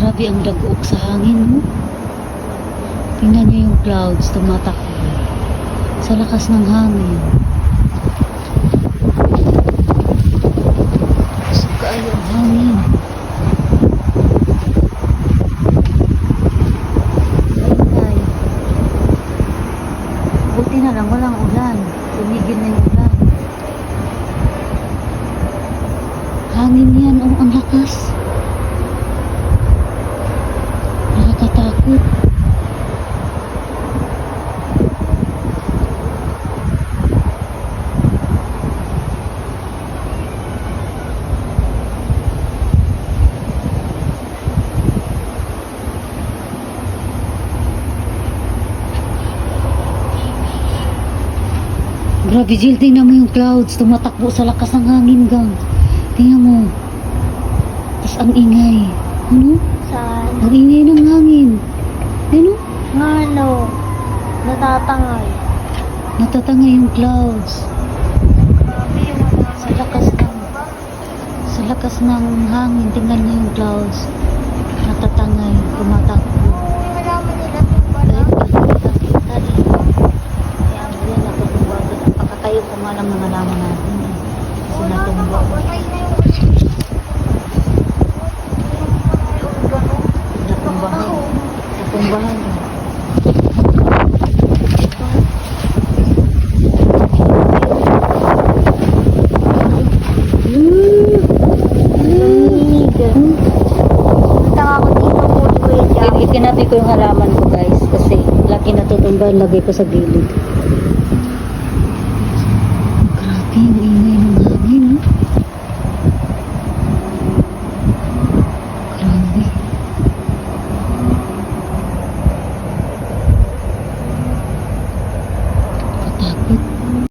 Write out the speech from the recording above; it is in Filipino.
Grabe ang dagok sa hangin, no? Tingnan niyo yung clouds tumatakbo sa lakas ng hangin. Suka yung hangin. Ay, buti na lang walang ulan. Tumigil na yung ulan. Hangin yan, oh, ang lakas. Nakakatakot. Grabe, Jill, tingnan mo yung clouds. Tumatakbo sa lakas ng hangin, gang. Tingnan mo. Tapos ang ingay. Ano? Saan? Ang ingay ng hangin. Ano? Nga no. Natatangay. Natatangay yung clouds. Grabe yung mga Sa lakas ng hangin, tingnan niyo yung clouds. Natatangay, tumatakbo. May halaman nila kung pala. Pakatayo ko nga lang mga laman natin. Kasi natumba. Patay na yung Natumbahan. Natumbahan. Ikinati ko yung halaman ko, guys, kasi lagi natutumbahan, lagay ko sa gilid.